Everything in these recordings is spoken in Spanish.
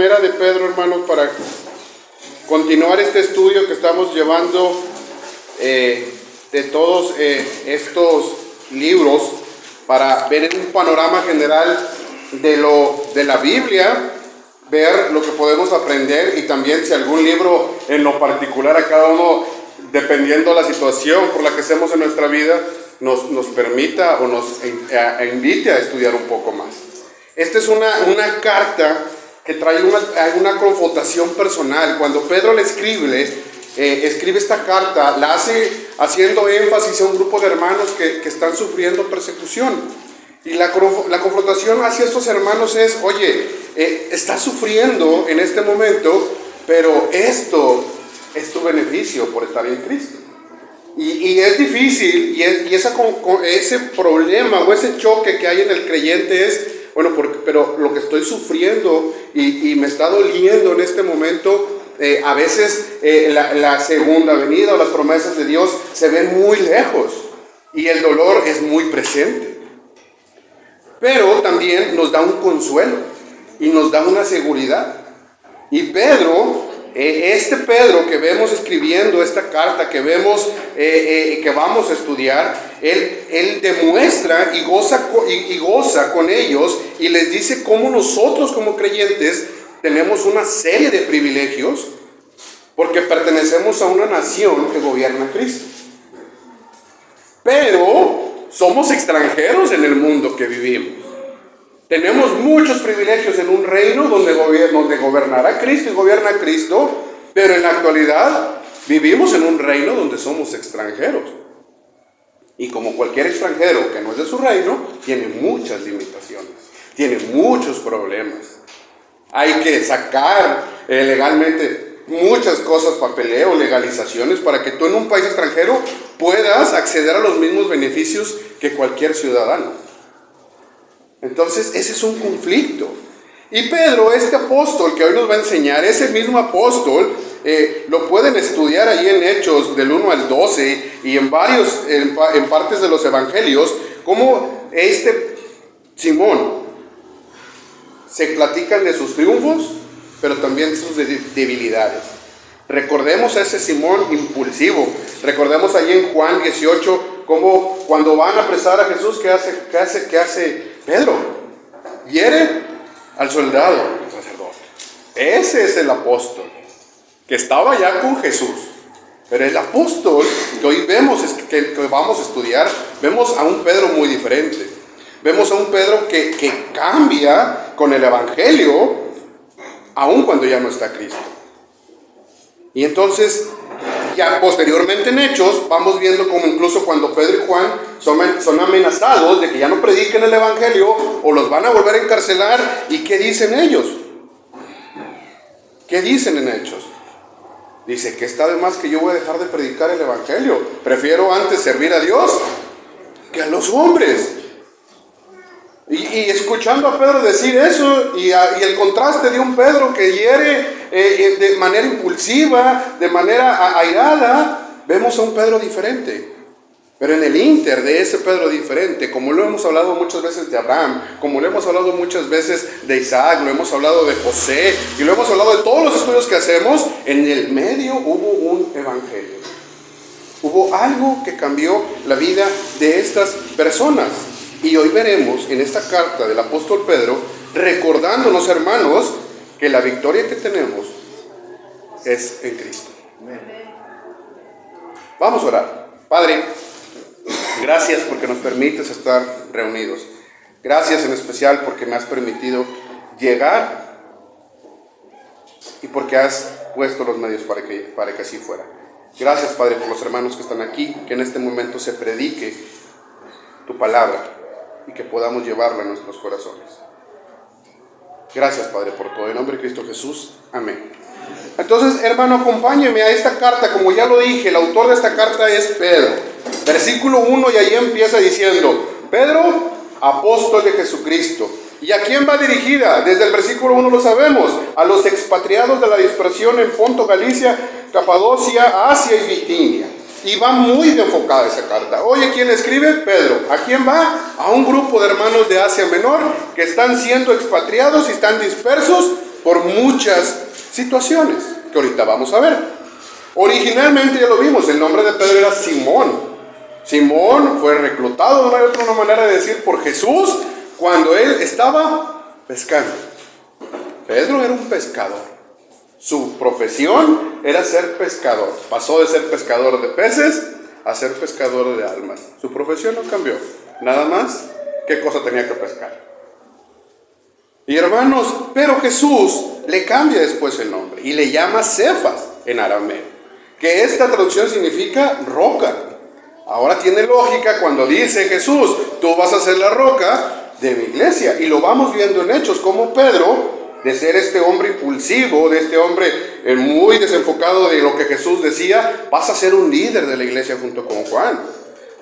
primera de Pedro, hermanos, para continuar este estudio que estamos llevando de todos estos libros, para ver un panorama general de la Biblia, ver lo que podemos aprender, y también si algún libro en lo particular a cada uno, dependiendo de la situación por la que estemos en nuestra vida, nos permita o nos invite a estudiar un poco más. Esta es una carta que trae una confrontación personal. Cuando Pedro le escribe esta carta, la hace haciendo énfasis a un grupo de hermanos que están sufriendo persecución. Y la confrontación hacia estos hermanos es: oye, estás sufriendo en este momento, pero esto es tu beneficio por estar en Cristo. Y es difícil, y ese problema o ese choque que hay en el creyente es: bueno, pero lo que estoy sufriendo y me está doliendo en este momento, a veces la segunda venida o las promesas de Dios se ven muy lejos y el dolor es muy presente. Pero también nos da un consuelo y nos da una seguridad. Y Pedro, este Pedro que vemos escribiendo esta carta, que vemos que vamos a estudiar, él demuestra y goza con ellos, y les dice cómo nosotros como creyentes tenemos una serie de privilegios porque pertenecemos a una nación que gobierna a Cristo. Pero somos extranjeros en el mundo que vivimos. Tenemos muchos privilegios en un reino donde gobernará Cristo y gobierna Cristo, pero en la actualidad vivimos en un reino donde somos extranjeros. Y como cualquier extranjero que no es de su reino, tiene muchas limitaciones, tiene muchos problemas. Hay que sacar legalmente muchas cosas, papeleo, legalizaciones, para que tú en un país extranjero puedas acceder a los mismos beneficios que cualquier ciudadano. Entonces, ese es un conflicto. Y Pedro, este apóstol que hoy nos va a enseñar, ese mismo apóstol, lo pueden estudiar ahí en Hechos del 1 al 12 y en partes de los evangelios, como este Simón se platican de sus triunfos, pero también sus debilidades. Recordemos a ese Simón impulsivo. Recordemos allí en Juan 18, como cuando van a apresar a Jesús, ¿qué hace Pedro? Hiere al soldado, el sacerdote. Ese es el apóstol que estaba ya con Jesús. Pero el apóstol que hoy vemos, que vamos a estudiar, vemos a un Pedro muy diferente. Vemos a un Pedro que cambia con el evangelio, aun cuando ya no está Cristo. Y entonces, ya posteriormente en Hechos, vamos viendo como incluso cuando Pedro y Juan son amenazados de que ya no prediquen el evangelio o los van a volver a encarcelar. ¿Y qué dicen ellos? ¿Qué dicen en Hechos? Dice que está de más que yo voy a dejar de predicar el evangelio. Prefiero antes servir a Dios que a los hombres. Y escuchando a Pedro decir eso, y el contraste de un Pedro que hiere de manera impulsiva, de manera airada, vemos a un Pedro diferente. Pero en el ínter de ese Pedro diferente, como lo hemos hablado muchas veces de Abraham, como lo hemos hablado muchas veces de Isaac, lo hemos hablado de José, y lo hemos hablado de todos los estudios que hacemos, en el medio hubo un evangelio. Hubo algo que cambió la vida de estas personas. Y hoy veremos en esta carta del apóstol Pedro, recordándonos, hermanos, que la victoria que tenemos es en Cristo. Vamos a orar. Padre, gracias porque nos permites estar reunidos. Gracias en especial porque me has permitido llegar y porque has puesto los medios para que así fuera. Gracias, Padre, por los hermanos que están aquí, que en este momento se predique tu palabra y que podamos llevarla a nuestros corazones. Gracias, Padre, por todo. En nombre de Cristo Jesús. Amén. Entonces, hermano, acompáñeme a esta carta. Como ya lo dije, el autor de esta carta es Pedro. Versículo 1, y ahí empieza diciendo: Pedro, apóstol de Jesucristo. ¿Y a quién va dirigida? Desde el versículo 1 lo sabemos: a los expatriados de la dispersión en Ponto, Galicia, Capadocia, Asia y Bitinia. Y va muy enfocada esa carta. Oye, ¿quién escribe? Pedro. ¿A quién va? A un grupo de hermanos de Asia Menor que están siendo expatriados y están dispersos por muchas situaciones que ahorita vamos a ver. Originalmente ya lo vimos, el nombre de Pedro era Simón. Simón fue reclutado, no hay otra manera de decir, por Jesús cuando él estaba pescando. Pedro era un pescador. Su profesión era ser pescador. Pasó de ser pescador de peces a ser pescador de almas. Su profesión no cambió. Nada más, ¿qué cosa tenía que pescar? Y hermanos, pero Jesús le cambia después el nombre y le llama Cefas en arameo, que esta traducción significa roca. Ahora tiene lógica cuando dice Jesús, tú vas a ser la roca de mi iglesia. Y lo vamos viendo en Hechos, como Pedro, de ser este hombre impulsivo, de este hombre muy desenfocado de lo que Jesús decía, pasa a ser un líder de la iglesia junto con Juan.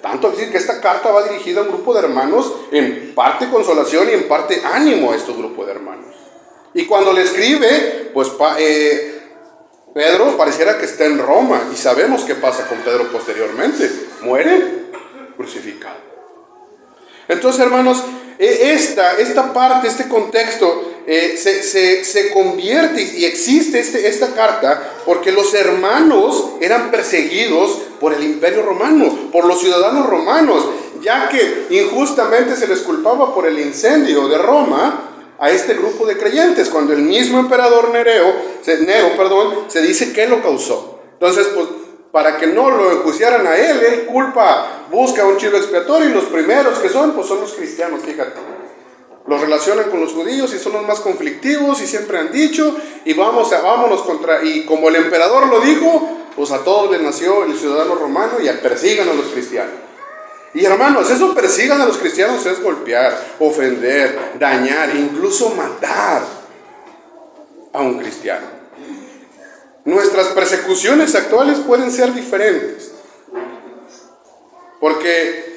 Tanto decir que esta carta va dirigida a un grupo de hermanos, en parte consolación y en parte ánimo a estos grupos de hermanos. Y cuando le escribe, pues Pedro pareciera que está en Roma, y sabemos qué pasa con Pedro posteriormente. Muere crucificado. Entonces, hermanos, esta parte, este contexto, se convierte y existe esta carta porque los hermanos eran perseguidos por el imperio romano, por los ciudadanos romanos, ya que injustamente se les culpaba por el incendio de Roma a este grupo de creyentes, cuando el mismo emperador Nero, se dice que lo causó. Entonces, pues, para que no lo enjuiciaran a él busca un chivo expiatorio, y los primeros que son, pues son los cristianos, fíjate. Los relacionan con los judíos y son los más conflictivos y siempre han dicho, y vámonos contra, y como el emperador lo dijo, pues a todos les nació el ciudadano romano y persigan a los cristianos. Y hermanos, eso persigan a los cristianos es golpear, ofender, dañar, incluso matar a un cristiano. Nuestras persecuciones actuales pueden ser diferentes, porque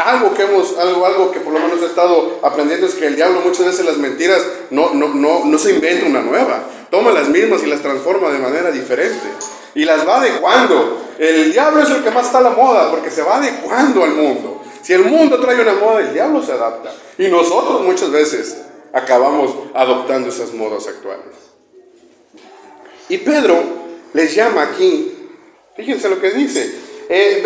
algo que por lo menos he estado aprendiendo es que el diablo muchas veces las mentiras no se inventa una nueva, toma las mismas y las transforma de manera diferente y las va adecuando. El diablo es el que más está a la moda porque se va adecuando al mundo. Si el mundo trae una moda, el diablo se adapta, y nosotros muchas veces acabamos adoptando esas modas actuales. Y Pedro les llama aquí, fíjense lo que dice,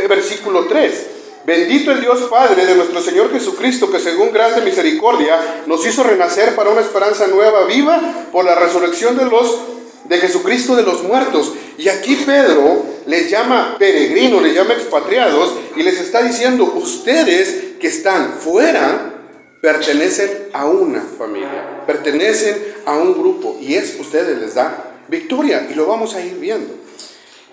versículo 3. Bendito el Dios Padre de nuestro Señor Jesucristo, que según grande misericordia nos hizo renacer para una esperanza nueva, viva, por la resurrección de Jesucristo de los muertos. Y aquí Pedro les llama peregrinos, les llama expatriados, y les está diciendo, ustedes que están fuera, pertenecen a una familia, pertenecen a un grupo, y ustedes les da victoria, y lo vamos a ir viendo.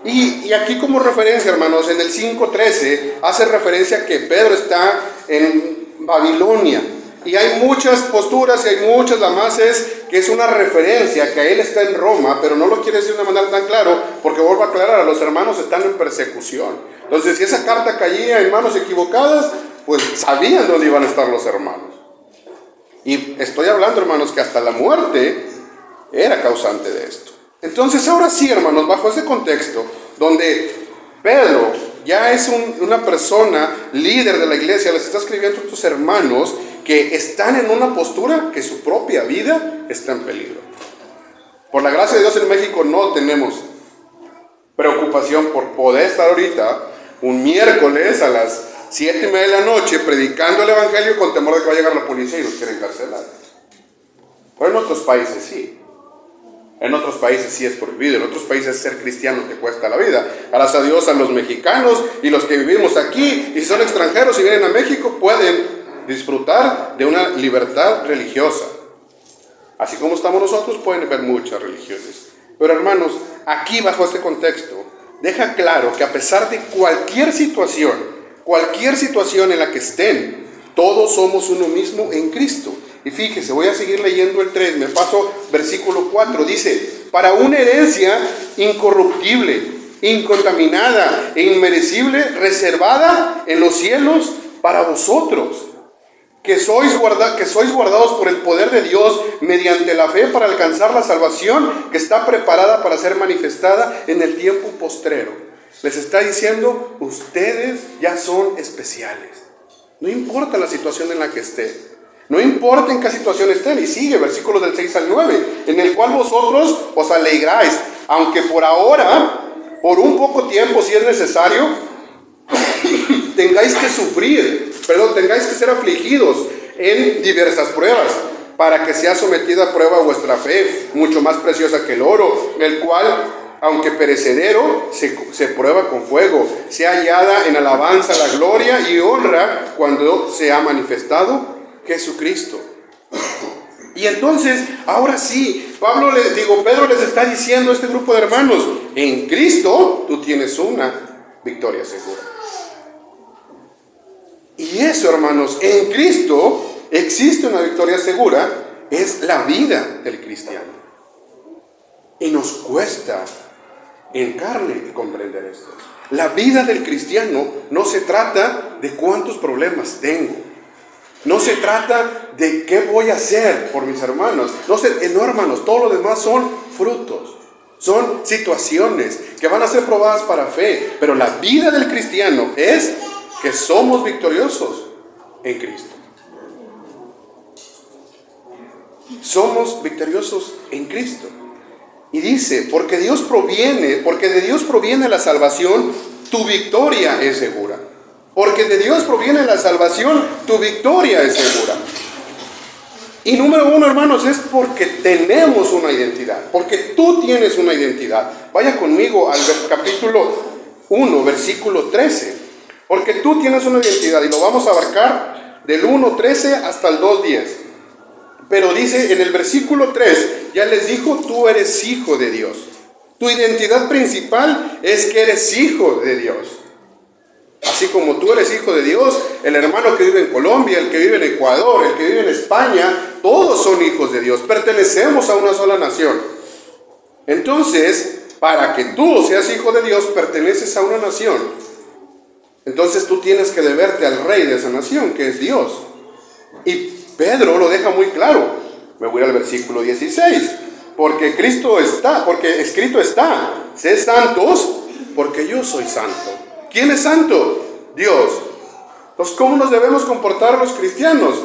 Y aquí como referencia, hermanos, en el 5:13 hace referencia que Pedro está en Babilonia. Y hay muchas posturas y hay muchas, la más que es una referencia que él está en Roma, pero no lo quiere decir de una manera tan claro, porque vuelvo a aclarar, a los hermanos están en persecución. Entonces, si esa carta caía en manos equivocadas, pues sabían dónde iban a estar los hermanos. Y estoy hablando, hermanos, que hasta la muerte era causante de esto. Entonces, ahora sí, hermanos, bajo ese contexto, donde Pedro ya es una persona líder de la iglesia, les está escribiendo a estos hermanos que están en una postura que su propia vida está en peligro. Por la gracia de Dios en México no tenemos preocupación por poder estar ahorita un miércoles a las 7:30 de la noche predicando el evangelio con temor de que va a llegar la policía y nos quieren encarcelar. Pero en otros países sí. En otros países sí es prohibido, en otros países ser cristiano te cuesta la vida. Gracias a Dios a los mexicanos y los que vivimos aquí y son extranjeros y vienen a México pueden disfrutar de una libertad religiosa. Así como estamos nosotros pueden haber muchas religiones. Pero hermanos, aquí bajo este contexto, deja claro que a pesar de cualquier situación en la que estén, todos somos uno mismo en Cristo. Y fíjese, voy a seguir leyendo el 3, me paso versículo 4, dice, para una herencia incorruptible, incontaminada e inmerecible, reservada en los cielos para vosotros, que sois guardados por el poder de Dios mediante la fe para alcanzar la salvación que está preparada para ser manifestada en el tiempo postrero. Les está diciendo, ustedes ya son especiales. No importa la situación en la que estén. No importa en qué situación estén, y sigue, versículos del 6 al 9, en el cual vosotros os alegráis, aunque por ahora, por un poco tiempo, si es necesario, tengáis que tengáis que ser afligidos en diversas pruebas, para que sea sometida a prueba vuestra fe, mucho más preciosa que el oro, el cual, aunque perecedero, se prueba con fuego, sea hallada en alabanza, la gloria y honra cuando se ha manifestado Jesucristo. Y entonces, ahora sí, Pedro les está diciendo a este grupo de hermanos, en Cristo tú tienes una victoria segura. Y eso, hermanos, en Cristo existe una victoria segura, es la vida del cristiano. Y nos cuesta en carne comprender esto. La vida del cristiano no se trata de cuántos problemas tengo. No se trata de qué voy a hacer por mis hermanos. No, hermanos, todo lo demás son frutos. Son situaciones que van a ser probadas para fe. Pero la vida del cristiano es que somos victoriosos en Cristo. Somos victoriosos en Cristo. Y dice, porque de Dios proviene la salvación, tu victoria es segura. Porque de Dios proviene la salvación, tu victoria es segura. Y número uno, hermanos, es porque tenemos una identidad. Porque tú tienes una identidad. Vaya conmigo al capítulo 1, versículo 13. Porque tú tienes una identidad y lo vamos a abarcar del 1:13 hasta el 2:10. Pero dice en el versículo 3, ya les dijo, tú eres hijo de Dios. Tu identidad principal es que eres hijo de Dios. Así como tú eres hijo de Dios, el hermano que vive en Colombia, el que vive en Ecuador, el que vive en España, todos son hijos de Dios. Pertenecemos a una sola nación. Entonces, para que tú seas hijo de Dios, perteneces a una nación. Entonces tú tienes que deberte al rey de esa nación, que es Dios. Y Pedro lo deja muy claro. Me voy al versículo 16. Porque escrito está, sé santos, porque yo soy santo. ¿Quién es santo? Dios. Entonces, ¿cómo nos debemos comportar los cristianos?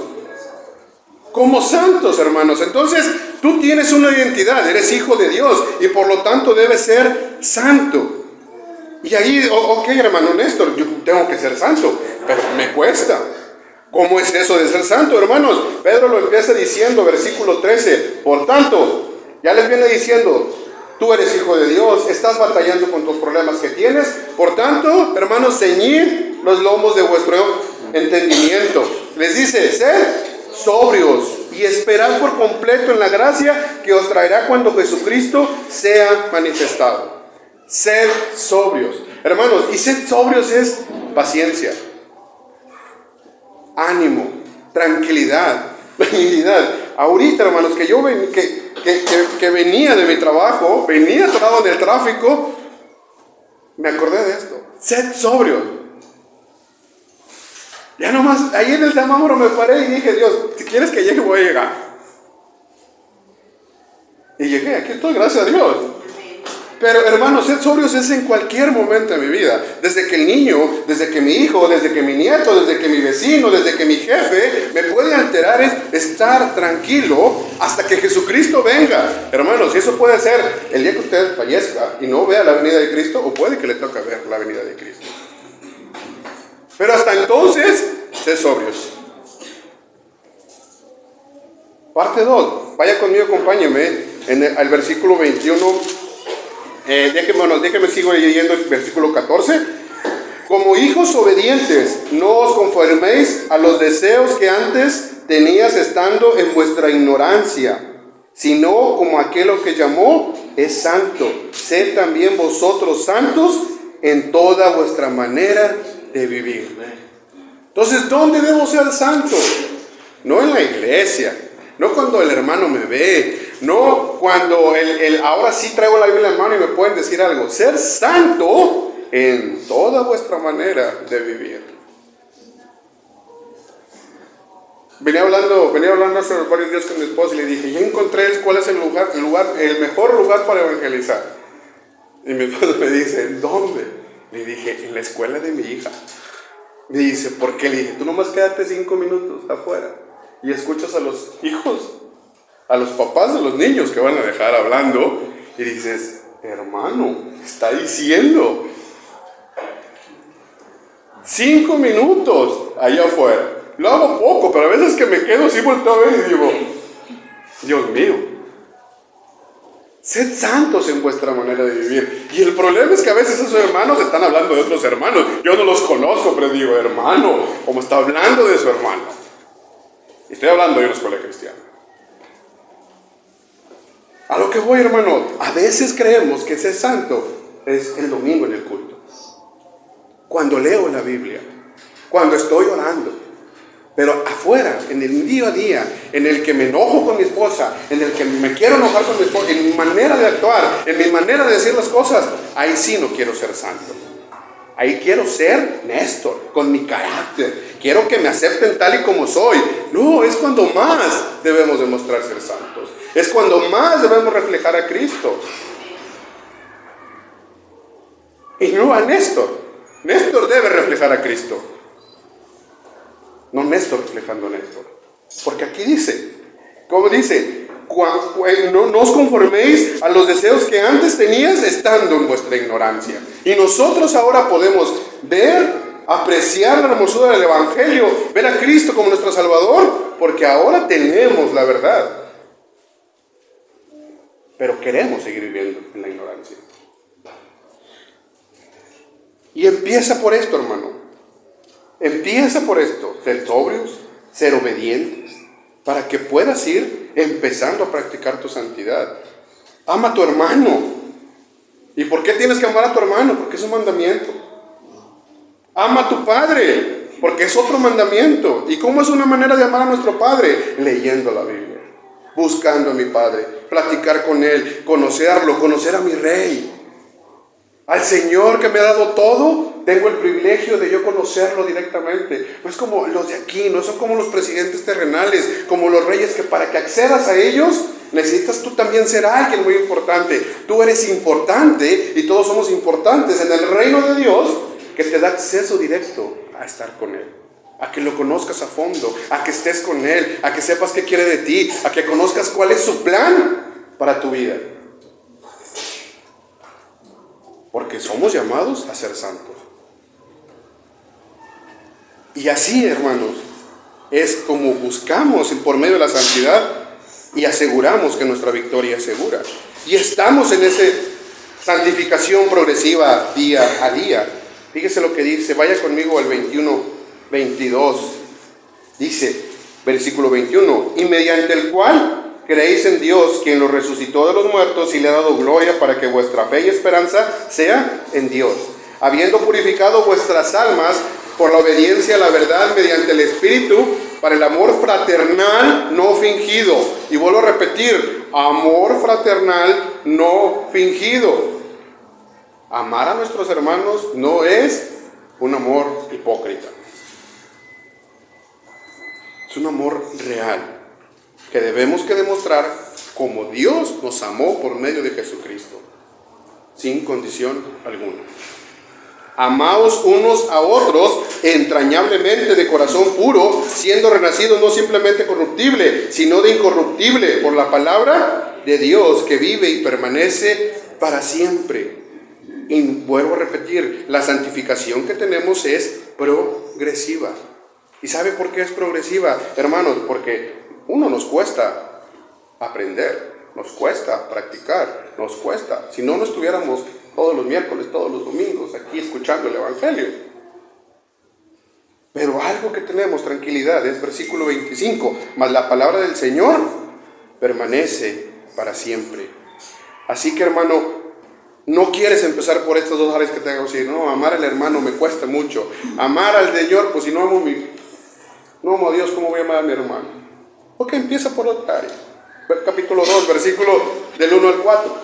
Como santos, hermanos. Entonces, tú tienes una identidad, eres hijo de Dios y por lo tanto debes ser santo. Y ahí, ok, hermano Néstor, yo tengo que ser santo, pero me cuesta. ¿Cómo es eso de ser santo, hermanos? Pedro lo empieza diciendo, versículo 13. Por tanto, ya les viene diciendo, tú eres hijo de Dios, estás batallando con tus problemas que tienes. Por tanto, hermanos, ceñid los lomos de vuestro entendimiento. Les dice, sed sobrios y esperad por completo en la gracia que os traerá cuando Jesucristo sea manifestado. Sed sobrios. Hermanos, y sed sobrios es paciencia, ánimo, tranquilidad, benignidad. Ahorita, hermanos, que yo que venía de mi trabajo, venía atorado en el tráfico, me acordé de esto. Sed sobrios. Ya nomás, ahí en el semáforo me paré y dije, Dios, si quieres que llegue, voy a llegar. Y llegué, aquí estoy, gracias a Dios. Pero hermanos, ser sobrios es en cualquier momento de mi vida. Desde que el niño, desde que mi hijo, desde que mi nieto, desde que mi vecino, desde que mi jefe me puede alterar, es estar tranquilo hasta que Jesucristo venga. Hermanos, y eso puede ser el día que usted fallezca y no vea la venida de Cristo, o puede que le toque ver la venida de Cristo. Pero hasta entonces, sé sobrios. Parte 2. Vaya conmigo, acompáñeme al versículo 21. Déjeme sigo leyendo el versículo 14. Como hijos obedientes, no os conforméis a los deseos que antes tenías estando en vuestra ignorancia, sino como aquel que llamó es santo. Sed también vosotros santos en toda vuestra manera de vivir. Entonces, ¿dónde debo ser santo? No en la iglesia, no cuando el hermano me ve, no cuando ahora sí traigo la Biblia en mano y me pueden decir algo. Ser santo en toda vuestra manera de vivir. Venía hablando hace varios días con mi esposa y le dije, ya encontré cuál es el mejor lugar para evangelizar. Y mi esposa me dice, ¿dónde? Le dije, en la escuela de mi hija. Me dice, ¿por qué? Le dije, tú nomás quédate 5 minutos afuera y escuchas a los hijos, a los papás de los niños que van a dejar hablando, y dices, hermano, está diciendo 5 minutos allá afuera. Lo hago poco, pero a veces que me quedo así volteo a ver y digo, Dios mío, sed santos en vuestra manera de vivir. Y el problema es que a veces esos hermanos están hablando de otros hermanos. Yo no los conozco, pero digo, hermano, como está hablando de su hermano. Estoy hablando de una escuela cristiana. A lo que voy, hermano, a veces creemos que ser santo es el domingo en el culto, cuando leo la Biblia, cuando estoy orando. Pero afuera, en el día a día, en el que me enojo con mi esposa, en el que me quiero enojar con mi esposa, en mi manera de actuar, en mi manera de decir las cosas, ahí sí no quiero ser santo. Ahí quiero ser Néstor, con mi carácter. Quiero que me acepten tal y como soy. No, es cuando más debemos demostrar ser santos. Es cuando más debemos reflejar a Cristo. Y no a Néstor. Néstor debe reflejar a Cristo. No Néstor reflejando a Néstor. Porque aquí dice, ¿cómo dice? No os conforméis a los deseos que antes tenías estando en vuestra ignorancia. Y nosotros ahora podemos ver, apreciar la hermosura del Evangelio, ver a Cristo como nuestro Salvador, porque ahora tenemos la verdad. Pero queremos seguir viviendo en la ignorancia. Y empieza por esto, hermano. Empieza por esto, ser sobrios, ser obedientes, para que puedas ir empezando a practicar tu santidad. Ama a tu hermano. ¿Y por qué tienes que amar a tu hermano? Porque es un mandamiento. Ama a tu padre, porque es otro mandamiento. ¿Y cómo es una manera de amar a nuestro padre? Leyendo la Biblia, buscando a mi padre, platicar con él, conocerlo, conocer a mi rey. Al Señor que me ha dado todo, tengo el privilegio de yo conocerlo directamente. No es como los de aquí, no son como los presidentes terrenales, como los reyes, que para que accedas a ellos, necesitas tú también ser alguien muy importante. Tú eres importante y todos somos importantes en el reino de Dios, que te da acceso directo a estar con Él, a que lo conozcas a fondo, a que estés con Él, a que sepas qué quiere de ti, a que conozcas cuál es su plan para tu vida. Porque somos llamados a ser santos. Y así, hermanos, es como buscamos por medio de la santidad y aseguramos que nuestra victoria es segura. Y estamos en esa santificación progresiva día a día. Fíjese lo que dice, vaya conmigo al 21-22. Dice, versículo 21, y mediante el cual creéis en Dios, quien lo resucitó de los muertos y le ha dado gloria, para que vuestra fe y esperanza sea en Dios, habiendo purificado vuestras almas por la obediencia a la verdad mediante el Espíritu, para el amor fraternal no fingido. Y vuelvo a repetir, amor fraternal no fingido. Amar a nuestros hermanos no es un amor hipócrita. Es un amor real, que debemos que demostrar como Dios nos amó por medio de Jesucristo, sin condición alguna. Amaos unos a otros entrañablemente, de corazón puro, siendo renacidos no simplemente corruptible, sino de incorruptible, por la palabra de Dios, que vive y permanece para siempre. Y vuelvo a repetir, la santificación que tenemos es progresiva. ¿Y sabe por qué es progresiva, hermanos? Porque nos cuesta aprender, nos cuesta practicar, nos cuesta. Si no, no estuviéramos todos los miércoles, todos los domingos aquí escuchando el Evangelio. Pero algo que tenemos tranquilidad es versículo 25, mas la palabra del Señor permanece para siempre. Así que, hermano, no quieres empezar por estas dos áreas que te hago decir, no, amar al hermano me cuesta mucho. Amar al Señor, pues si no amo a Dios, ¿cómo voy a amar a mi hermano? Ok, empieza por otra área. Capítulo 2, versículo del 1 al 4.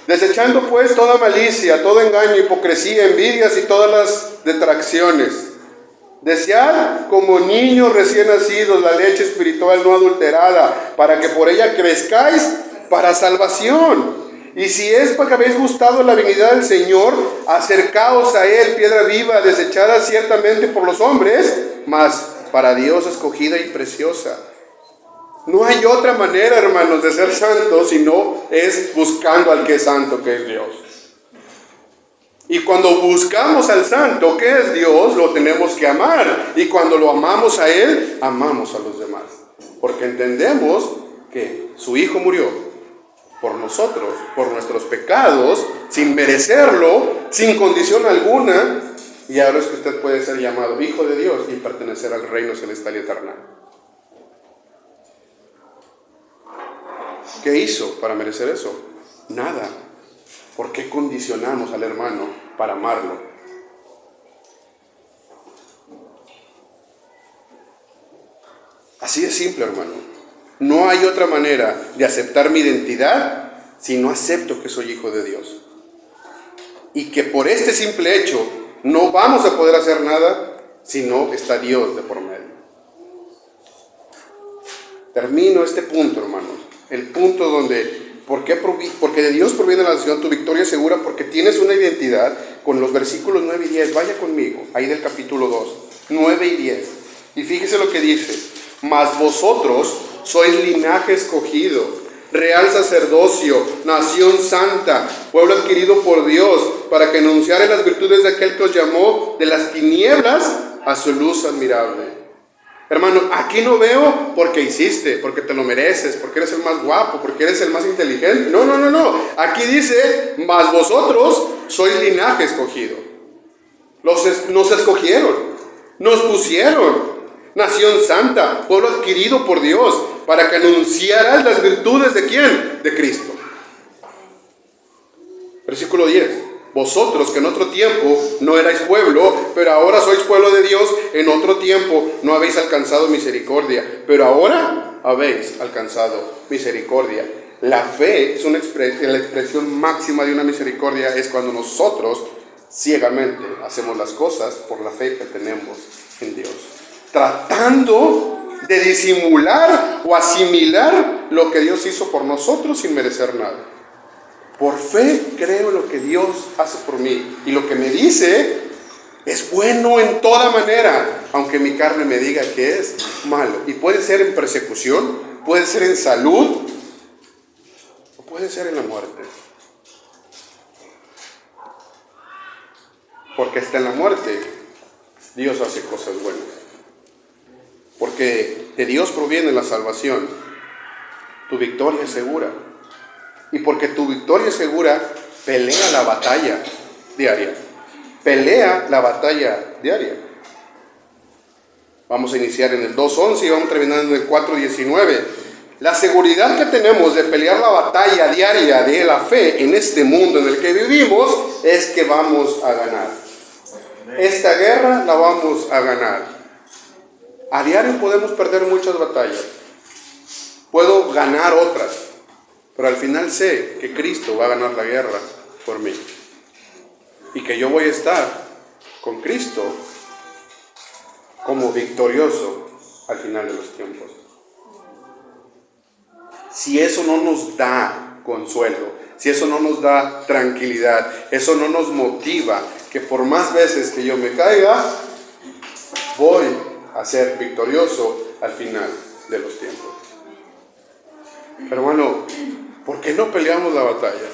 Desechando pues toda malicia, todo engaño, hipocresía, envidias y todas las detracciones. Desead como niños recién nacidos la leche espiritual no adulterada, para que por ella crezcáis para salvación. Y si es para que habéis gustado la benignidad del Señor, acercaos a Él, piedra viva, desechada ciertamente por los hombres, mas para Dios escogida y preciosa. No hay otra manera, hermanos, de ser santos si no es buscando al que es santo, que es Dios. Y cuando buscamos al santo, que es Dios, lo tenemos que amar. Y cuando lo amamos a Él, amamos a los demás. Porque entendemos que su Hijo murió por nosotros, por nuestros pecados, sin merecerlo, sin condición alguna. Y ahora es que usted puede ser llamado Hijo de Dios y pertenecer al reino celestial y eterno. ¿Qué hizo para merecer eso? Nada. ¿Por qué condicionamos al hermano para amarlo? Así de simple, hermano. No hay otra manera de aceptar mi identidad si no acepto que soy hijo de Dios. Y que por este simple hecho no vamos a poder hacer nada si no está Dios de por medio. Termino este punto, hermanos. El punto donde... Porque de Dios proviene la nación, tu victoria es segura, porque tienes una identidad con los versículos 9 y 10. Vaya conmigo, ahí del capítulo 2, 9 y 10. Y fíjese lo que dice. Mas vosotros sois linaje escogido, real sacerdocio, nación santa, pueblo adquirido por Dios, para que anunciare las virtudes de aquel que os llamó de las tinieblas a su luz admirable. Hermano, aquí no veo porque hiciste, porque te lo mereces, porque eres el más guapo, porque eres el más inteligente. No. Aquí dice, mas vosotros sois linaje escogido. Nos escogieron, nos pusieron. Nación santa, pueblo adquirido por Dios, para que anunciaras las virtudes ¿de quién? De Cristo. Versículo 10. Vosotros que en otro tiempo no erais pueblo, pero ahora sois pueblo de Dios, en otro tiempo no habéis alcanzado misericordia, pero ahora habéis alcanzado misericordia. La fe es la expresión máxima de una misericordia, es cuando nosotros ciegamente hacemos las cosas por la fe que tenemos en Dios, tratando de disimular o asimilar lo que Dios hizo por nosotros sin merecer nada. Por fe creo lo que Dios hace por mí. Y lo que me dice es bueno en toda manera, aunque mi carne me diga que es malo. Y puede ser en persecución, puede ser en salud, o puede ser en la muerte. Porque hasta en la muerte Dios hace cosas buenas. Porque de Dios proviene la salvación. Tu victoria es segura. Y porque tu victoria es segura, pelea la batalla diaria. Pelea la batalla diaria. Vamos a iniciar en el 2.11 y vamos terminando en el 4.19. La seguridad que tenemos de pelear la batalla diaria de la fe en este mundo en el que vivimos es que vamos a ganar. Esta guerra la vamos a ganar. A diario podemos perder muchas batallas. Puedo ganar otras. Pero al final sé que Cristo va a ganar la guerra por mí. Y que yo voy a estar con Cristo como victorioso al final de los tiempos. Si eso no nos da consuelo, si eso no nos da tranquilidad, eso no nos motiva, que por más veces que yo me caiga, voy a ser victorioso al final de los tiempos. Hermano, ¿por qué no peleamos la batalla?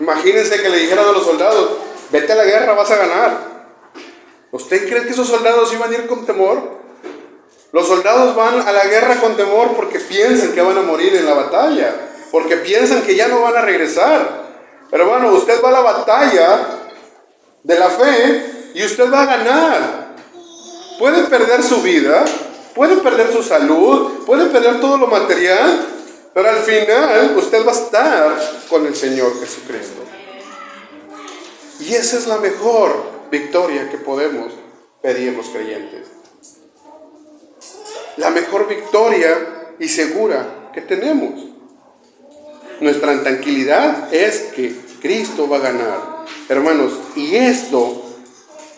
Imagínense que le dijeran a los soldados, vete a la guerra, vas a ganar. ¿Usted cree que esos soldados iban a ir con temor? Los soldados van a la guerra con temor porque piensan que van a morir en la batalla, porque piensan que ya no van a regresar. Pero bueno, usted va a la batalla de la fe y usted va a ganar. Puede perder su vida, puede perder su salud, puede perder todo lo material, pero al final usted va a estar con el Señor Jesucristo. Y esa es la mejor victoria que podemos pedir los creyentes. La mejor victoria y segura que tenemos. Nuestra tranquilidad es que Cristo va a ganar. Hermanos, y esto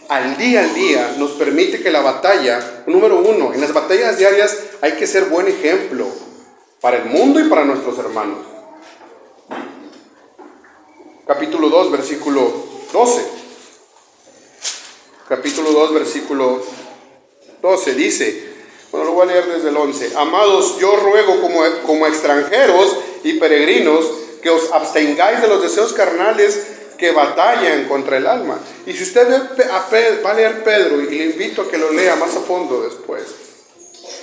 al día nos permite que la batalla, número uno, en las batallas diarias hay que ser buen ejemplo para el mundo y para nuestros hermanos. Capítulo 2, versículo 12. Capítulo 2, versículo 12 dice, bueno, lo voy a leer desde el 11. Amados, yo ruego como extranjeros y peregrinos que os abstengáis de los deseos carnales que batallan contra el alma. Y si usted va a leer Pedro, y le invito a que lo lea más a fondo después,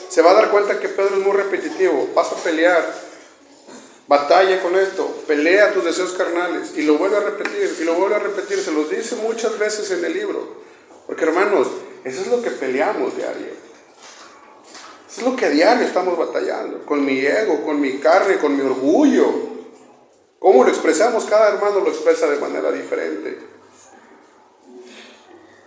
se va a dar cuenta que Pedro es muy repetitivo. Vas a pelear, batalla con esto, pelea tus deseos carnales, y lo vuelve a repetir, y lo vuelve a repetir. Se los dice muchas veces en el libro. Porque hermanos, eso es lo que peleamos diario. Eso es lo que a diario estamos batallando, con mi ego, con mi carne, con mi orgullo. ¿Cómo lo expresamos? Cada hermano lo expresa de manera diferente.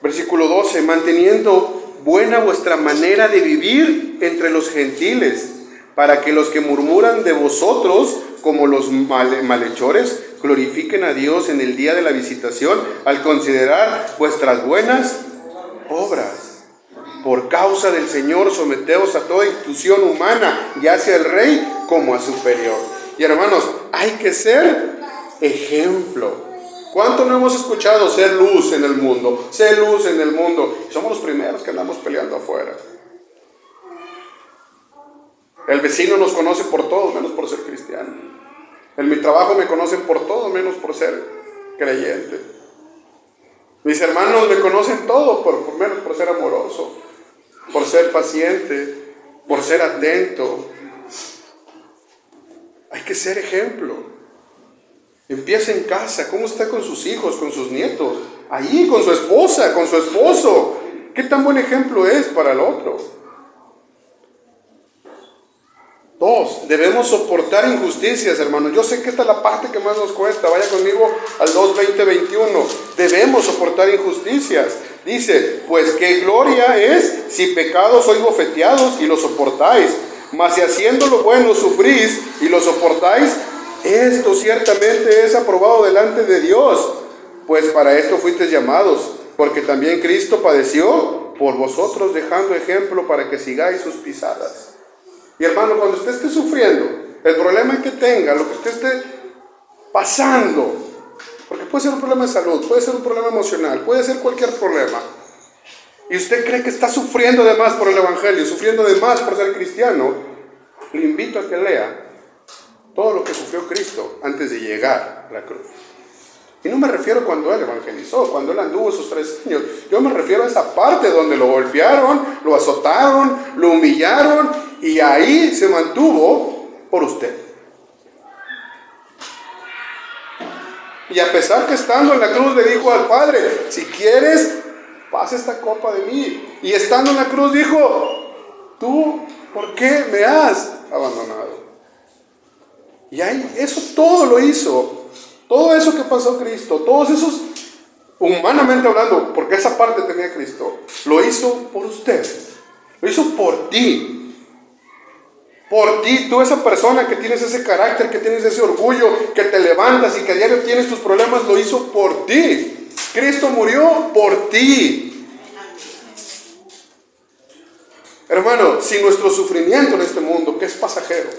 Versículo 12, manteniendo buena vuestra manera de vivir entre los gentiles, para que los que murmuran de vosotros, como los malhechores, glorifiquen a Dios en el día de la visitación, al considerar vuestras buenas obras. Por causa del Señor, someteos a toda institución humana, ya sea el rey como a superior. Y hermanos, hay que ser ejemplo. ¿Cuánto no hemos escuchado ser luz en el mundo? Ser luz en el mundo. Somos los primeros que andamos peleando afuera. El vecino nos conoce por todo, menos por ser cristiano. En mi trabajo me conocen por todo, menos por ser creyente. Mis hermanos me conocen todo, por menos por ser amoroso, por ser paciente, por ser atento. Hay que ser ejemplo. Empieza en casa. ¿Cómo está con sus hijos, con sus nietos? Ahí, con su esposa, con su esposo. ¿Qué tan buen ejemplo es para el otro? 2, debemos soportar injusticias, hermanos. Yo sé que esta es la parte que más nos cuesta. Vaya conmigo al 2:20-21. Debemos soportar injusticias. Dice, pues qué gloria es si pecados sois bofeteados y lo soportáis. Mas si haciendo lo bueno sufrís y lo soportáis, esto ciertamente es aprobado delante de Dios. Pues para esto fuisteis llamados, porque también Cristo padeció por vosotros, dejando ejemplo para que sigáis sus pisadas. Y hermano, cuando usted esté sufriendo, el problema que tenga, lo que usted esté pasando, porque puede ser un problema de salud, puede ser un problema emocional, puede ser cualquier problema, y usted cree que está sufriendo de más por el Evangelio, sufriendo de más por ser cristiano, le invito a que lea todo lo que sufrió Cristo antes de llegar a la cruz. Y no me refiero cuando Él evangelizó, cuando Él anduvo esos 3 años. Yo me refiero a esa parte donde lo golpearon, lo azotaron, lo humillaron, y ahí se mantuvo por usted. Y a pesar que estando en la cruz le dijo al Padre, si quieres, pasa esta copa de mí. Y estando en la cruz dijo, tú, ¿por qué me has abandonado? Y ahí, eso todo lo hizo. Todo eso que pasó Cristo, todos esos, humanamente hablando, porque esa parte tenía Cristo, lo hizo por usted, lo hizo por ti. Por ti, tú esa persona que tienes ese carácter, que tienes ese orgullo, que te levantas y que a diario tienes tus problemas, lo hizo por ti. Cristo murió por ti. Hermano, si nuestro sufrimiento en este mundo, que es pasajero,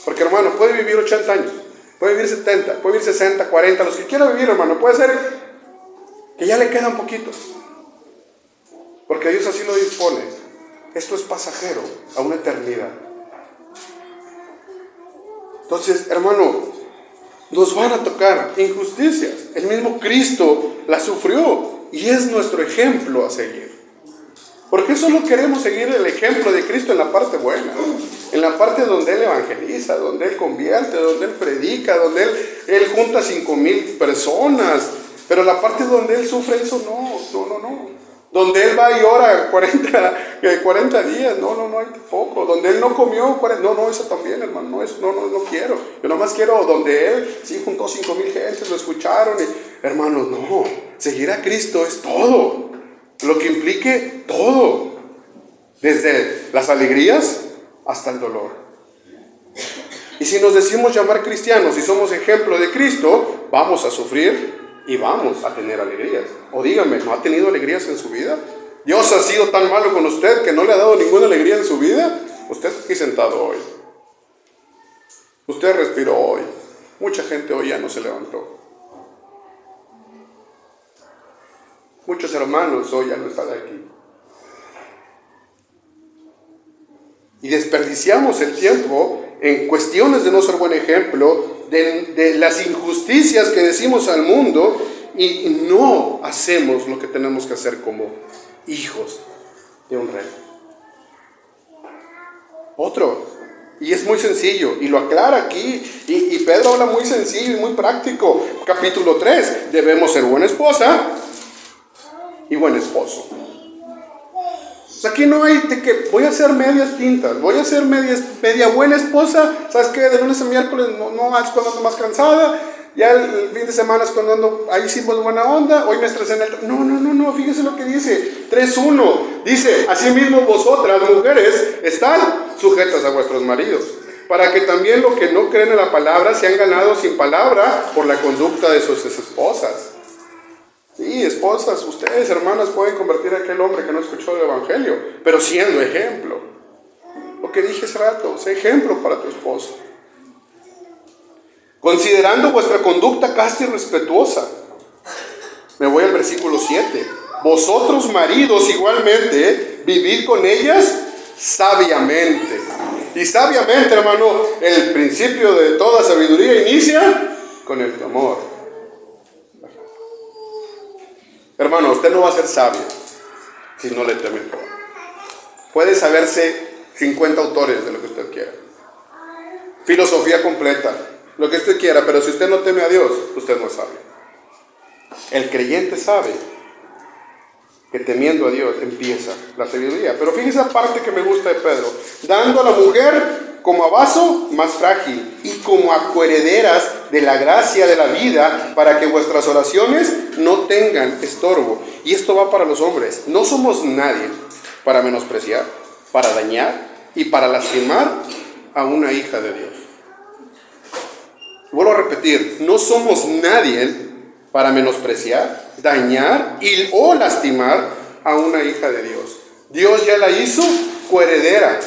porque hermano, puede vivir 80 años, puede vivir 70, puede vivir 60, 40, los que quiera vivir, hermano, puede ser que ya le quedan poquitos, porque Dios así lo dispone. Esto es pasajero a una eternidad. Entonces, hermano, nos van a tocar injusticias. El mismo Cristo la sufrió y es nuestro ejemplo a seguir. Porque solo queremos seguir el ejemplo de Cristo en la parte buena, en la parte donde Él evangeliza, donde Él convierte, donde Él predica, donde Él junta 5,000 personas. Pero la parte donde Él sufre, eso no. Donde Él va y ora 40 días, no, hay poco. Donde Él no comió, no, eso también, hermano, no quiero. Yo nomás quiero donde Él sí juntó 5,000 gentes, lo escucharon. Hermanos, no, seguir a Cristo es todo. Lo que implique todo, desde las alegrías hasta el dolor. Y si nos decimos llamar cristianos y somos ejemplo de Cristo, vamos a sufrir y vamos a tener alegrías. O dígame, ¿no ha tenido alegrías en su vida? ¿Dios ha sido tan malo con usted que no le ha dado ninguna alegría en su vida? Usted está aquí sentado hoy. Usted respiró hoy. Mucha gente hoy ya no se levantó. Muchos hermanos hoy ya no están aquí. Y desperdiciamos el tiempo en cuestiones de no ser buen ejemplo, de las injusticias que decimos al mundo, y no hacemos lo que tenemos que hacer como hijos de un rey. Otro, y es muy sencillo, y lo aclara aquí, y Pedro habla muy sencillo y muy práctico. Capítulo 3, debemos ser buena esposa y buen esposo. O sea, aquí no hay de que voy a hacer medias tintas, voy a hacer media buena esposa, ¿sabes qué? De lunes a miércoles no es cuando ando más cansada, ya el fin de semana es cuando ando, ahí sí pues buena onda, hoy me estresé en el... No, fíjese lo que dice, 3:1, dice, asimismo vosotras, mujeres, estad sujetas a vuestros maridos, para que también los que no creen en la palabra sean ganados sin palabra por la conducta de sus esposas. Sí, esposas, ustedes, hermanas, pueden convertir a aquel hombre que no escuchó el evangelio, pero siendo ejemplo. Lo que dije hace rato, sé ejemplo para tu esposo. Considerando vuestra conducta casta y respetuosa. Me voy al versículo 7. Vosotros, maridos, igualmente, vivid con ellas sabiamente. Y sabiamente, hermano, el principio de toda sabiduría inicia con el temor. Hermano, usted no va a ser sabio si no le teme. Puede saberse 50 autores de lo que usted quiera, filosofía completa, lo que usted quiera, pero si usted no teme a Dios, usted no es sabio. El creyente sabe que temiendo a Dios empieza la sabiduría. Pero fíjese la parte que me gusta de Pedro: dando a la mujer como a vaso más frágil y como a coherederas de la gracia de la vida, para que vuestras oraciones no tengan estorbo. Y esto va para los hombres. No somos nadie para menospreciar, para dañar y para lastimar a una hija de Dios. Vuelvo a repetir, no somos nadie para menospreciar, dañar o lastimar a una hija de Dios. Dios ya la hizo coheredera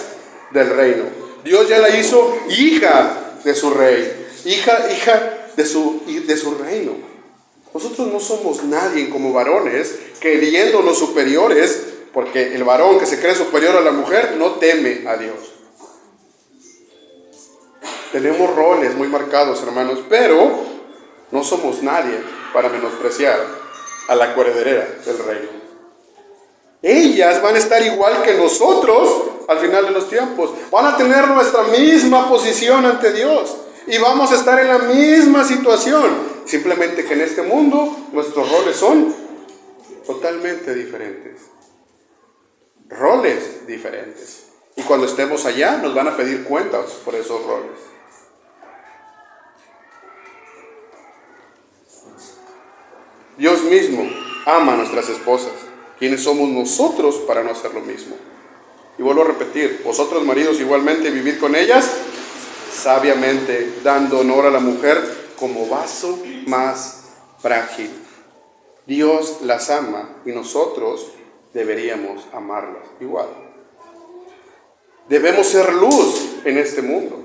del reino. Dios ya la hizo hija de su rey, hija de su reino. Nosotros no somos nadie como varones, creyéndonos superiores, porque el varón que se cree superior a la mujer no teme a Dios. Tenemos roles muy marcados, hermanos, pero no somos nadie para menospreciar a la coheredera del reino. Ellas van a estar igual que nosotros al final de los tiempos. Van a tener nuestra misma posición ante Dios y vamos a estar en la misma situación. Simplemente que en este mundo nuestros roles son totalmente diferentes. Roles diferentes. Y cuando estemos allá nos van a pedir cuentas por esos roles. Dios mismo ama a nuestras esposas. ¿Quiénes somos nosotros para no hacer lo mismo? Y vuelvo a repetir, vosotros maridos igualmente vivid con ellas sabiamente, dando honor a la mujer como vaso más frágil. Dios las ama y nosotros deberíamos amarlas igual. Debemos ser luz en este mundo.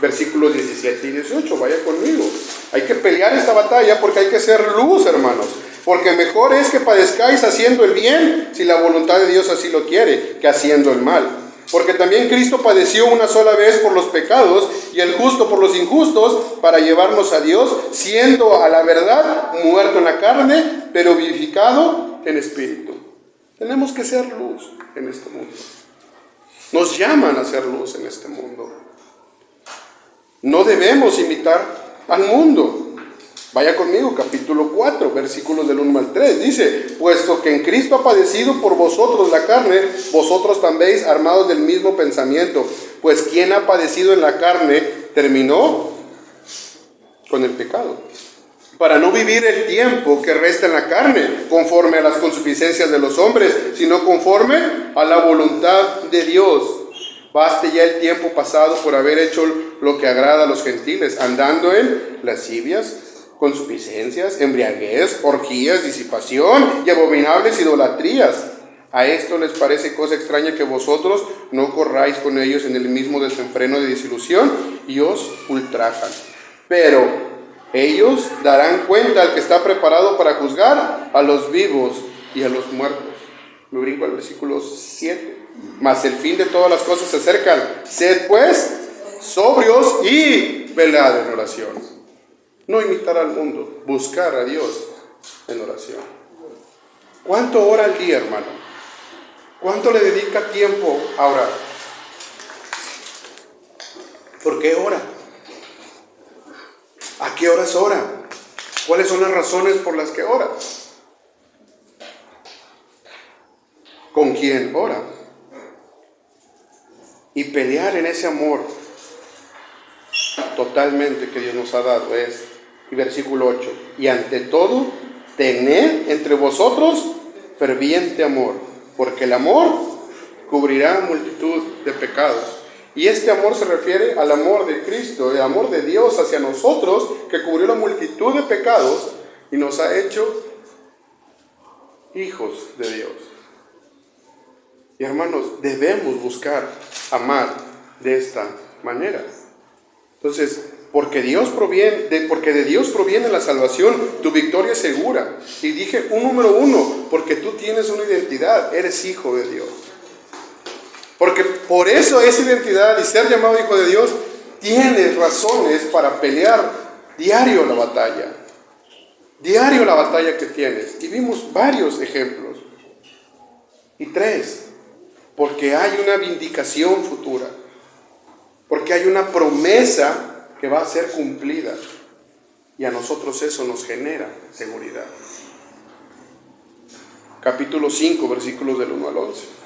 Versículos 17 y 18, vaya conmigo. Hay que pelear esta batalla porque hay que ser luz, hermanos. Porque mejor es que padezcáis haciendo el bien, si la voluntad de Dios así lo quiere, que haciendo el mal. Porque también Cristo padeció una sola vez por los pecados y el justo por los injustos, para llevarnos a Dios, siendo a la verdad muerto en la carne, pero vivificado en espíritu. Tenemos que ser luz en este mundo. Nos llaman a ser luz en este mundo. No debemos imitar al mundo. Vaya conmigo, capítulo 4, versículos del 1 al 3. Dice: puesto que en Cristo ha padecido por vosotros la carne, vosotros también armados del mismo pensamiento. Pues quien ha padecido en la carne terminó con el pecado, para no vivir el tiempo que resta en la carne, conforme a las concupiscencias de los hombres, sino conforme a la voluntad de Dios. Baste ya el tiempo pasado por haber hecho lo que agrada a los gentiles, andando en lascivias, concupiscencias, embriaguez, orgías, disipación y abominables idolatrías. A esto les parece cosa extraña que vosotros no corráis con ellos en el mismo desenfreno de desilusión y os ultrajan. Pero ellos darán cuenta al que está preparado para juzgar a los vivos y a los muertos. Me brinco al versículo 7. mas el fin de todas las cosas se acercan. Sed pues sobrios y velad en oración. No imitar al mundo, buscar a Dios en oración. ¿Cuánto ora al día, hermano? ¿Cuánto le dedica tiempo a orar? ¿Por qué ora? ¿A qué horas ora? ¿Cuáles son las razones por las que ora? ¿Con quién ora? Y pelear en ese amor totalmente que Dios nos ha dado es, y versículo 8, y ante todo, tened entre vosotros ferviente amor, porque el amor cubrirá multitud de pecados. Y este amor se refiere al amor de Cristo, el amor de Dios hacia nosotros, que cubrió la multitud de pecados y nos ha hecho hijos de Dios. Y hermanos, debemos buscar amar de esta manera. Entonces, porque de Dios proviene la salvación, tu victoria es segura. Y dije un número 1, porque tú tienes una identidad, eres hijo de Dios. Porque por eso esa identidad y ser llamado hijo de Dios, tienes razones para pelear diario la batalla. Diario la batalla que tienes. Y vimos varios ejemplos. Y 3, porque hay una vindicación futura. Porque hay una promesa que va a ser cumplida. Y a nosotros eso nos genera seguridad. Capítulo 5, versículos del 1 al 11.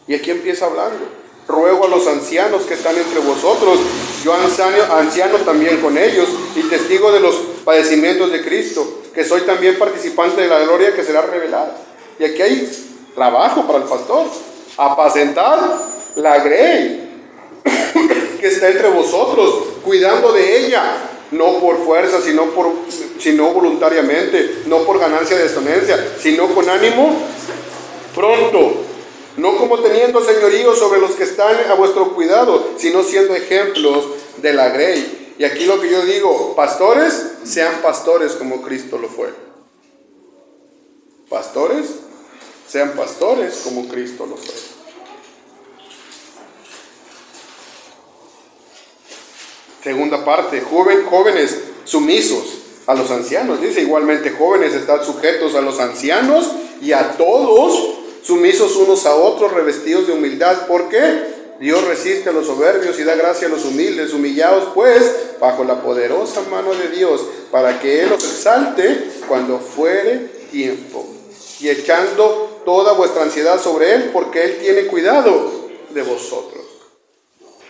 Y aquí empieza hablando. Ruego a los ancianos que están entre vosotros, yo anciano también con ellos, y testigo de los padecimientos de Cristo, que soy también participante de la gloria que será revelada. Y aquí hay trabajo para el pastor. Apacentar la grey que está entre vosotros, cuidando de ella, no por fuerza, sino voluntariamente, no por ganancia de deshonestidad, sino con ánimo pronto, no como teniendo señorío sobre los que están a vuestro cuidado, sino siendo ejemplos de la grey. Y aquí lo que yo digo, pastores, sean pastores como Cristo lo fue. Pastores, sean pastores como Cristo lo fue. Segunda parte, jóvenes sumisos a los ancianos. Dice igualmente, jóvenes, están sujetos a los ancianos y a todos, sumisos unos a otros, revestidos de humildad, porque Dios resiste a los soberbios y da gracia a los humildes. Humillaos pues bajo la poderosa mano de Dios, para que Él os exalte cuando fuere tiempo, y echando toda vuestra ansiedad sobre Él, porque Él tiene cuidado de vosotros.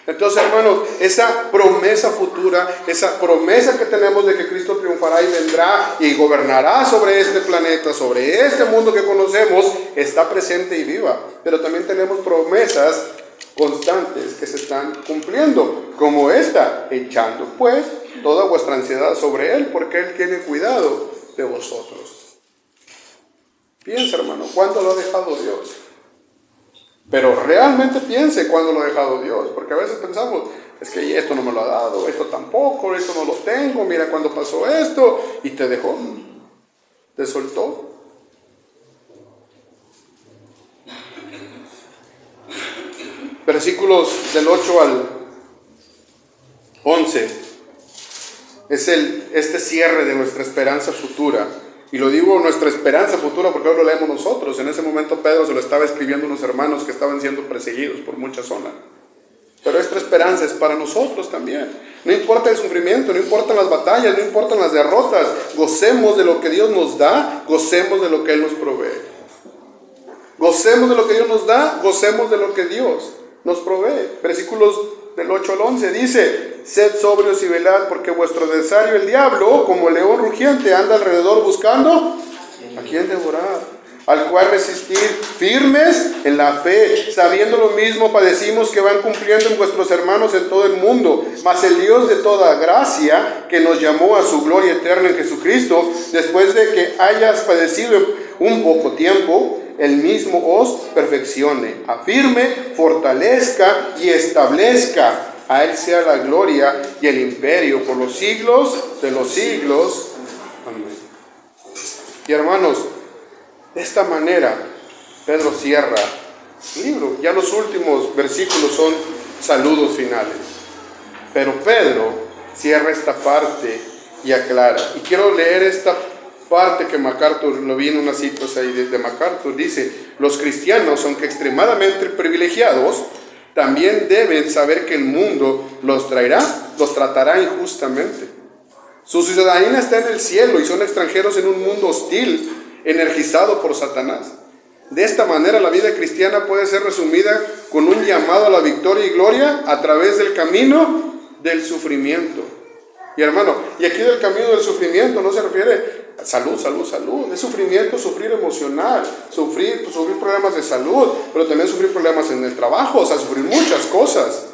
Entonces, hermanos, esa promesa futura, esa promesa que tenemos de que Cristo triunfará y vendrá y gobernará sobre este planeta, sobre este mundo que conocemos, está presente y viva. Pero también tenemos promesas constantes que se están cumpliendo, como esta, echando pues toda vuestra ansiedad sobre Él, porque Él tiene cuidado de vosotros. Piensa, hermano, ¿cuándo lo ha dejado Dios? Pero realmente piense cuándo lo ha dejado Dios, porque a veces pensamos, es que esto no me lo ha dado, esto tampoco, esto no lo tengo, mira cuándo pasó esto, y te dejó, te soltó. Versículos del 8 al 11 es este cierre de nuestra esperanza futura. Y lo digo nuestra esperanza futura porque hoy lo leemos nosotros. En ese momento Pedro se lo estaba escribiendo a unos hermanos que estaban siendo perseguidos por muchas zonas. Pero esta esperanza es para nosotros también. No importa el sufrimiento, no importan las batallas, no importan las derrotas. Gocemos de lo que Dios nos da, gocemos de lo que Él nos provee. Gocemos de lo que Dios nos da, gocemos de lo que Dios nos provee. Versículos del 8 al 11 dice: sed sobrios y velad, porque vuestro adversario el diablo, como león rugiente, anda alrededor buscando a quien devorar, al cual resistir firmes en la fe, sabiendo lo mismo padecimos que van cumpliendo en vuestros hermanos en todo el mundo. Mas el Dios de toda gracia, que nos llamó a su gloria eterna en Jesucristo, después de que hayas padecido un poco tiempo, Él mismo os perfeccione, afirme, fortalezca y establezca. A Él sea la gloria y el imperio por los siglos de los siglos. Amén. Y hermanos, de esta manera Pedro cierra libro. Ya los últimos versículos son saludos finales. Pero Pedro cierra esta parte y aclara. Y quiero leer esta parte que MacArthur, lo vi en unas citas ahí de MacArthur, dice: los cristianos, aunque extremadamente privilegiados, también deben saber que el mundo los tratará injustamente. Su ciudadanía está en el cielo y son extranjeros en un mundo hostil, energizado por Satanás. De esta manera la vida cristiana puede ser resumida con un llamado a la victoria y gloria a través del camino del sufrimiento. Y hermano, y aquí del camino del sufrimiento no se refiere a salud. Es sufrimiento, sufrir emocional, sufrir problemas de salud, pero también sufrir problemas en el trabajo, o sea, sufrir muchas cosas.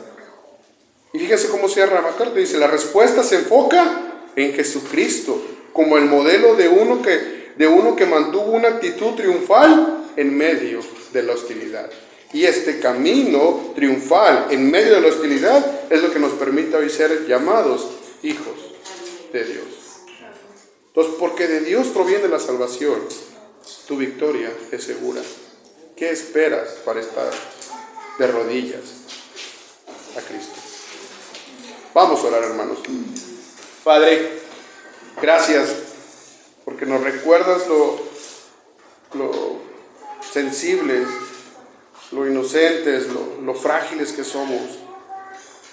Y fíjense cómo cierra MacArthur, dice: la respuesta se enfoca en Jesucristo como el modelo de uno que mantuvo una actitud triunfal en medio de la hostilidad. Y este camino triunfal en medio de la hostilidad es lo que nos permite hoy ser llamados hijos de Dios. Entonces, porque de Dios proviene la salvación, tu victoria es segura. ¿Qué esperas para estar de rodillas a Cristo? Vamos a orar, hermanos. Padre, gracias porque nos recuerdas lo sensibles, lo inocentes, lo frágiles que somos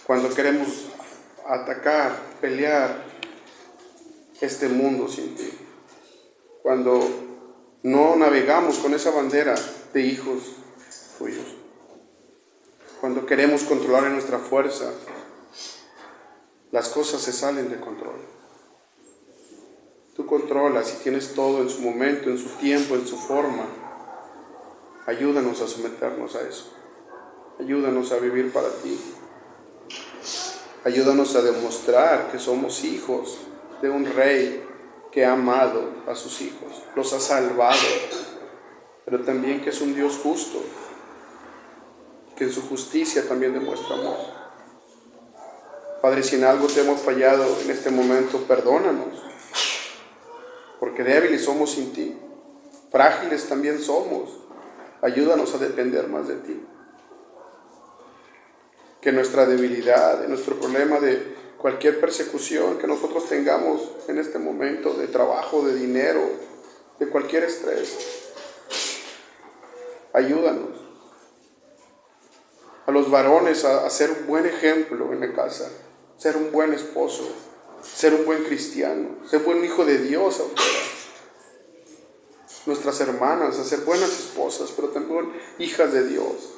cuando queremos atacar, pelear este mundo sin ti. Cuando no navegamos con esa bandera de hijos tuyos. Cuando queremos controlar en nuestra fuerza, las cosas se salen de control. Tú controlas y tienes todo en su momento, en su tiempo, en su forma. Ayúdanos a someternos a eso. Ayúdanos a vivir para ti. Ayúdanos a demostrar que somos hijos de un rey que ha amado a sus hijos, los ha salvado, pero también que es un Dios justo, que en su justicia también demuestra amor. Padre, si en algo te hemos fallado en este momento, perdónanos, porque débiles somos sin ti, frágiles también somos. Ayúdanos a depender más de ti. Que nuestra debilidad, nuestro problema de cualquier persecución que nosotros tengamos en este momento, de trabajo, de dinero, de cualquier estrés, ayúdanos. A los varones a ser un buen ejemplo en la casa, ser un buen esposo, ser un buen cristiano, ser buen hijo de Dios afuera. Nuestras hermanas a ser buenas esposas, pero también hijas de Dios,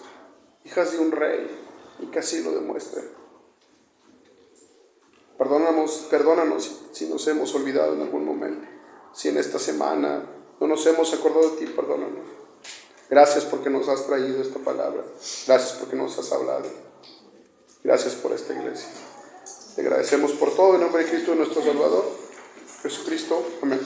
hijas de un rey, y que así lo demuestren. Perdónanos si nos hemos olvidado en algún momento, si en esta semana no nos hemos acordado de ti, perdónanos. Gracias porque nos has traído esta palabra, gracias porque nos has hablado, gracias por esta iglesia. Te agradecemos por todo en nombre de Cristo nuestro Salvador, Jesucristo. Amén.